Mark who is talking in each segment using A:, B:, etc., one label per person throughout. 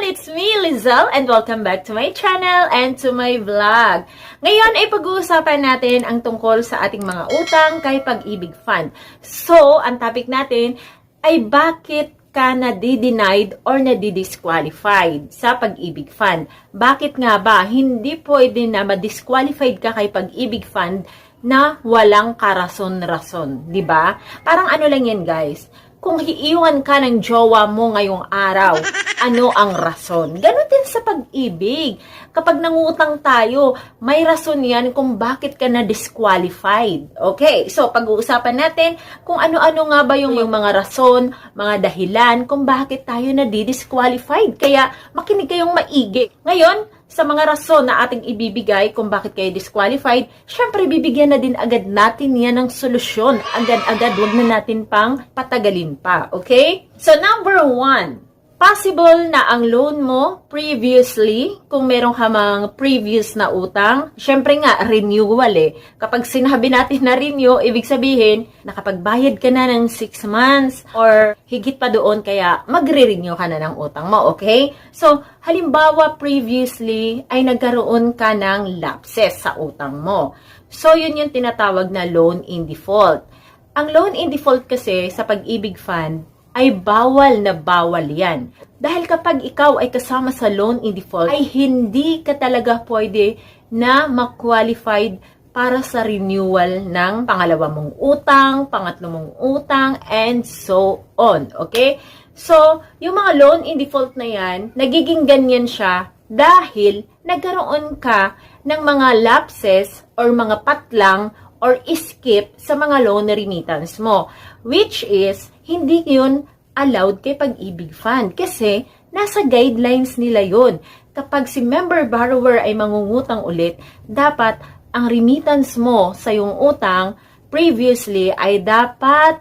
A: It's me, Lizelle, and welcome back to my channel and to my vlog. Ngayon ay pag-uusapan natin ang tungkol sa ating mga utang kay Pag-ibig Fund. So, ang topic natin ay bakit ka na-denied or na-disqualified sa Pag-ibig Fund. Bakit nga ba hindi pwede na ma-disqualified ka kay Pag-ibig Fund na walang karason-rason, di ba? Parang ano lang yan, guys. Kung hiiwan ka ng jowa mo ngayong araw, ano ang rason? Ganon din sa pag-ibig. Kapag nangutang tayo, may rason yan kung bakit ka na-disqualified. Okay, so pag-uusapan natin kung ano-ano nga ba yung mga rason, mga dahilan kung bakit tayo na-disqualified. Kaya makinig kayong maigi. Ngayon, sa mga rason na ating ibibigay kung bakit kayo disqualified, syempre bibigyan na din agad natin yan ng solusyon. Agad-agad, wag na natin pang patagalin pa. Okay? So, number 1. Possible na ang loan mo previously, kung meron ka mga previous na utang, syempre nga, renewal eh. Kapag sinabi natin na renew, ibig sabihin, nakapagbayad ka na ng 6 months or higit pa doon, kaya magre-renew ka na ng utang mo, okay? So, halimbawa, previously ay nagkaroon ka ng lapses sa utang mo. So, yun yung tinatawag na loan in default. Ang loan in default kasi sa Pag-ibig Fund, ay bawal na bawal yan. Dahil kapag ikaw ay kasama sa loan in default, ay hindi ka talaga pwede na ma-qualified para sa renewal ng pangalawa mong utang, pangatlo mong utang, and so on. Okay? So, yung mga loan in default na yan, nagiging ganyan siya dahil nagkaroon ka ng mga lapses or mga patlang or skip sa mga loan remittance mo. Which is, hindi yun allowed kay Pag-ibig Fund kasi nasa guidelines nila yun. Kapag si member borrower ay mangungutang ulit, dapat ang remittance mo sa yung utang previously ay dapat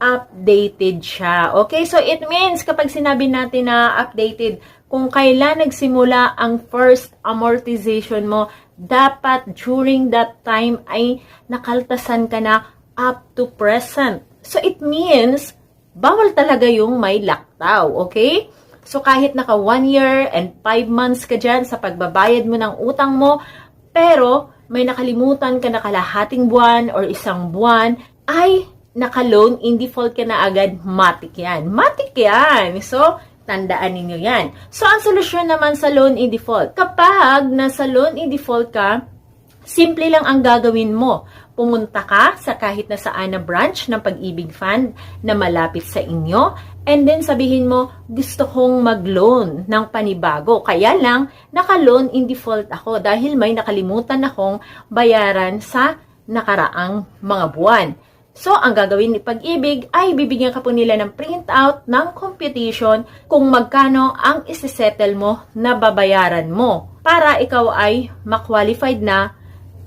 A: updated siya. Okay? So, it means kapag sinabi natin na updated, kung kailan nagsimula ang first amortization mo, dapat during that time ay nakaltasan ka na up to present. So, it means, bawal talaga yung may laktaw, okay? So, kahit naka 1 year and 5 months ka dyan sa pagbabayad mo ng utang mo, pero may nakalimutan ka na kalahating buwan or isang buwan, ay naka-loan in default ka na agad, matik yan. Matik yan! So, tandaan ninyo yan. So, ang solusyon naman sa loan in default, kapag nasa loan in default ka, simple lang ang gagawin mo. Pumunta ka sa kahit na saan na branch ng Pag-ibig Fund na malapit sa inyo and then sabihin mo, gusto kong mag-loan ng panibago. Kaya lang, naka-loan in default ako dahil may nakalimutan akong bayaran sa nakaraang mga buwan. So, ang gagawin ni Pag-ibig ay bibigyan ka po nila ng printout ng computation kung magkano ang isi-settle mo na babayaran mo para ikaw ay ma-qualified na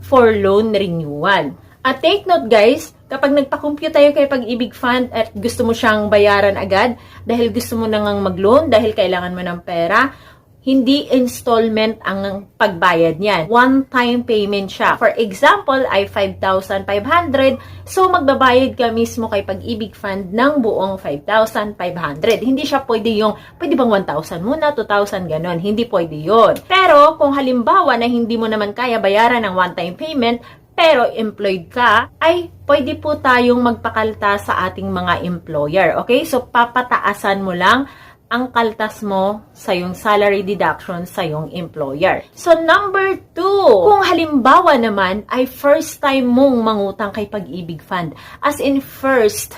A: for loan renewal. At take note guys, kapag nagpa-compute tayo kay Pag-ibig Fund at gusto mo siyang bayaran agad dahil gusto mo nang mag-loan, dahil kailangan mo ng pera, hindi installment ang pagbayad niyan. One-time payment siya. For example, ay 5,500. So, magbabayad ka mismo kay Pag-ibig Fund ng buong 5,500. Hindi siya pwede bang 1,000 muna, 2,000, ganon. Hindi pwede yon. Pero, kung halimbawa na hindi mo naman kaya bayaran ng one-time payment, pero employed ka, ay pwede po tayong magpakalta sa ating mga employer. Okay? So, papataasan mo lang ang kaltas mo sa yung salary deduction sa yung employer. So, number 2, kung halimbawa naman ay first time mong mangutang kay Pag-ibig Fund. As in first,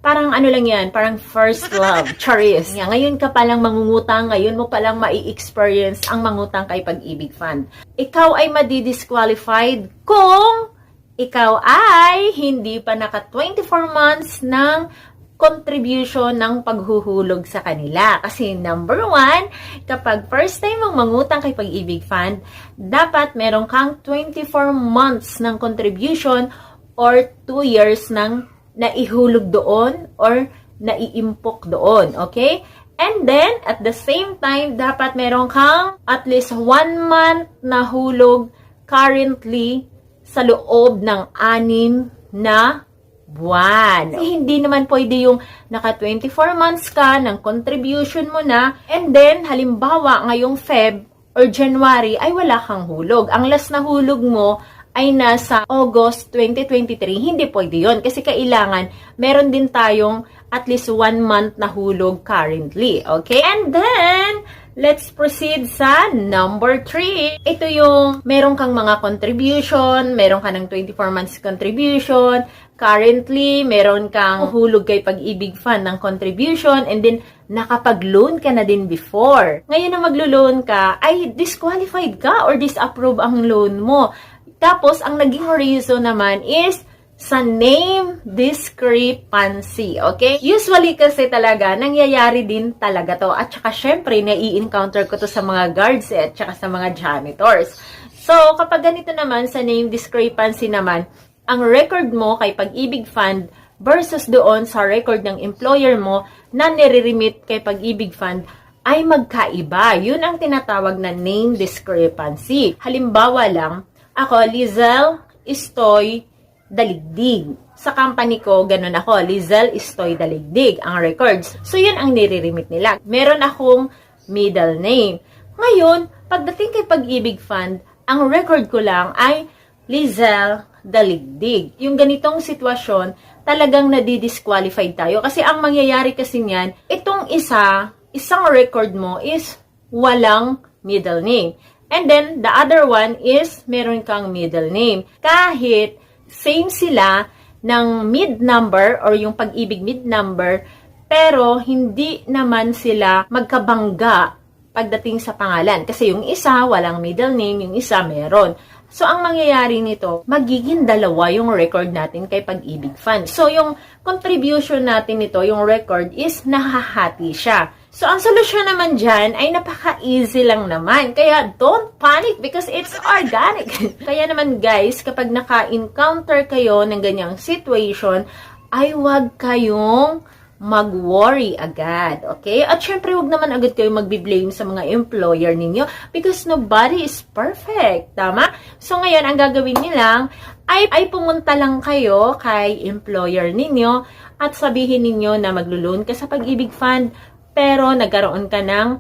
A: parang ano lang yan, parang first love, charis. Ngayon ka palang mangungutang, ngayon mo palang mai-experience ang mangutang kay Pag-ibig Fund. Ikaw ay madi-disqualified kung ikaw ay hindi pa naka 24 months ng contribution ng paghuhulog sa kanila. Kasi number 1, kapag first time mong mangutang kay Pag-ibig Fund, dapat meron kang 24 months ng contribution or 2 years ng naihulog doon or naiimpok doon. Okay? And then, at the same time, dapat meron kang at least 1 month na hulog currently sa loob ng 6 na buwan. Kasi hindi naman pwede yung naka 24 months ka ng contribution mo na, and then halimbawa ngayong Feb or January ay wala kang hulog. Ang last na hulog mo ay nasa August 2023. Hindi pwede yun kasi kailangan meron din tayong at least 1 month na hulog currently. Okay? And then, let's proceed sa number 3. Ito yung meron kang mga contribution, meron ka ng 24 months contribution, currently, meron kang hulog kay Pag-ibig Fund ng contribution, and then nakapag-loan ka na din before. Ngayon na maglo-loan ka, ay disqualified ka or disapprove ang loan mo. Tapos, ang naging reason naman is sa name discrepancy, okay? Usually kasi talaga, nangyayari din talaga to. At saka syempre, nai-encounter ko to sa mga guards at saka sa mga janitors. So, kapag ganito naman, sa name discrepancy naman, ang record mo kay Pag-ibig Fund versus doon sa record ng employer mo na nire-remit kay Pag-ibig Fund ay magkaiba. Yun ang tinatawag na name discrepancy. Halimbawa lang, ako, Lizel Istoy Daligdig. Sa company ko, ganun ako, Lizel Istoy Daligdig, ang records. So, yun ang nire-remit nila. Meron akong middle name. Ngayon, pagdating kay Pag-ibig Fund, ang record ko lang ay Lizel Daligdig. Yung ganitong sitwasyon, talagang nadidisqualified tayo. Kasi ang mangyayari kasi niyan, itong isang record mo is walang middle name. And then, the other one is meron kang middle name. Kahit same sila ng mid number or yung Pag-ibig mid number, pero hindi naman sila magkabangga pagdating sa pangalan. Kasi yung isa, walang middle name, yung isa meron. So, ang mangyayari nito, magiging dalawa yung record natin kay Pag-ibig Fund. So, yung contribution natin nito, yung record, is nahahati siya. So, ang solusyon naman dyan ay napaka-easy lang naman. Kaya, don't panic because it's organic. Kaya naman guys, kapag naka-encounter kayo ng ganyang situation, ay huwag kayong mag-worry agad. Okay? At syempre, huwag naman agad kayo magbi-blame sa mga employer ninyo because nobody is perfect. Tama? So, ngayon, ang gagawin niyo lang ay pumunta lang kayo kay employer ninyo at sabihin ninyo na maglo-loan ka sa Pag-ibig Fund pero nagkaroon ka ng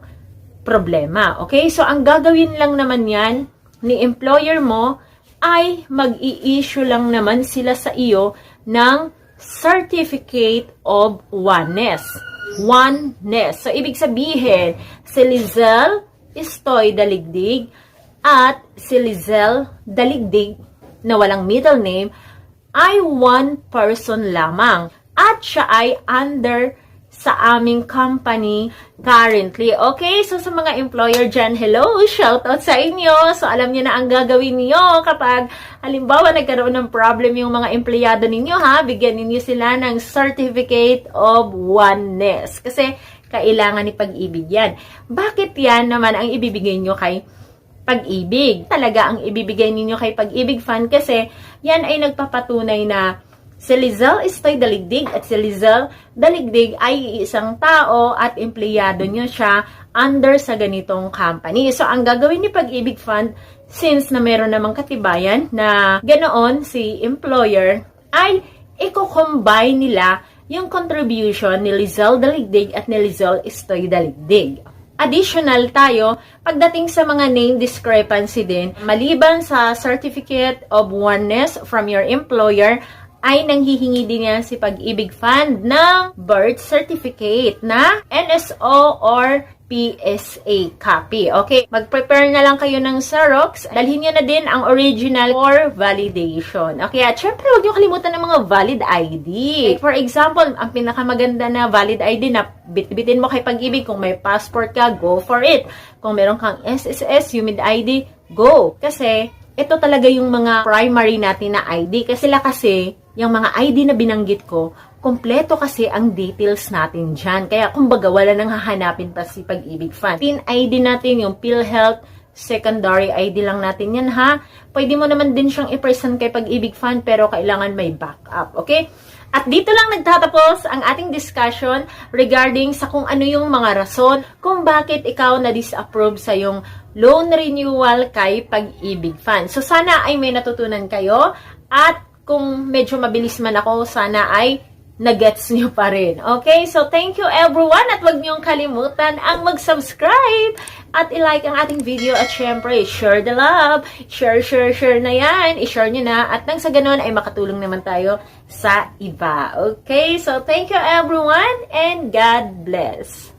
A: problema. Okay? So, ang gagawin lang naman yan ni employer mo ay mag-i-issue lang naman sila sa iyo ng Certificate of Oneness. Oneness. So, ibig sabihin, si Lizel Istoy Daligdig at si Lizel Daligdig na walang middle name ay one person lamang. At siya ay under sa aming company currently. Okay? So, sa mga employer dyan, hello! Shoutout sa inyo! So, alam niyo na ang gagawin niyo kapag, halimbawa, nagkaroon ng problem yung mga empleyado ninyo, ha? Bigyan ninyo sila ng Certificate of Oneness. Kasi, kailangan ni Pag-ibig yan. Bakit yan naman ang ibibigay nyo kay Pag-ibig? Talaga ang ibibigay ninyo kay Pag-ibig Fund kasi yan ay nagpapatunay na si Lizel Istoy Daligdig at si Lizel Daligdig ay isang tao at empleyado nyo siya under sa ganitong company. So, ang gagawin ni Pag-ibig Fund, since na meron namang katibayan na ganoon si employer, ay i-combine nila yung contribution ni Lizel Daligdig at ni Lizel Istoy Daligdig. Additional tayo, pagdating sa mga name discrepancy din, maliban sa Certificate of Oneness from your employer, ay nanghihingi din yan si Pag-ibig Fund ng birth certificate na NSO or PSA copy. Okay, mag-prepare na lang kayo ng Xerox. Dalhin nyo na din ang original for validation. Okay, at syempre, huwag nyo kalimutan ng mga valid ID. Like for example, ang pinakamaganda na valid ID na bit-bitin mo kay Pag-ibig, kung may passport ka, go for it. Kung meron kang SSS, UMID ID, go. Kasi, ito talaga yung mga primary natin na ID. Kasi yung mga ID na binanggit ko, kompleto kasi ang details natin dyan. Kaya, kumbaga, wala nang hahanapin pa si Pag-ibig Fund. Tin ID natin, yung PhilHealth, secondary ID lang natin yan, ha? Pwede mo naman din siyang i-present kay Pag-ibig Fund, pero kailangan may backup, okay? At dito lang nagtatapos ang ating discussion regarding sa kung ano yung mga rason kung bakit ikaw na-disapprove sa yung loan renewal kay Pag-ibig Fund. So, sana ay may natutunan kayo at kung medyo mabilis man ako, sana ay na-gets nyo pa rin. Okay? So, thank you everyone at huwag niyong kalimutan ang mag-subscribe at i-like ang ating video at syempre, share the love. Share na yan. I-share nyo na at nang sa ganun ay makatulong naman tayo sa iba. Okay? So, thank you everyone and God bless.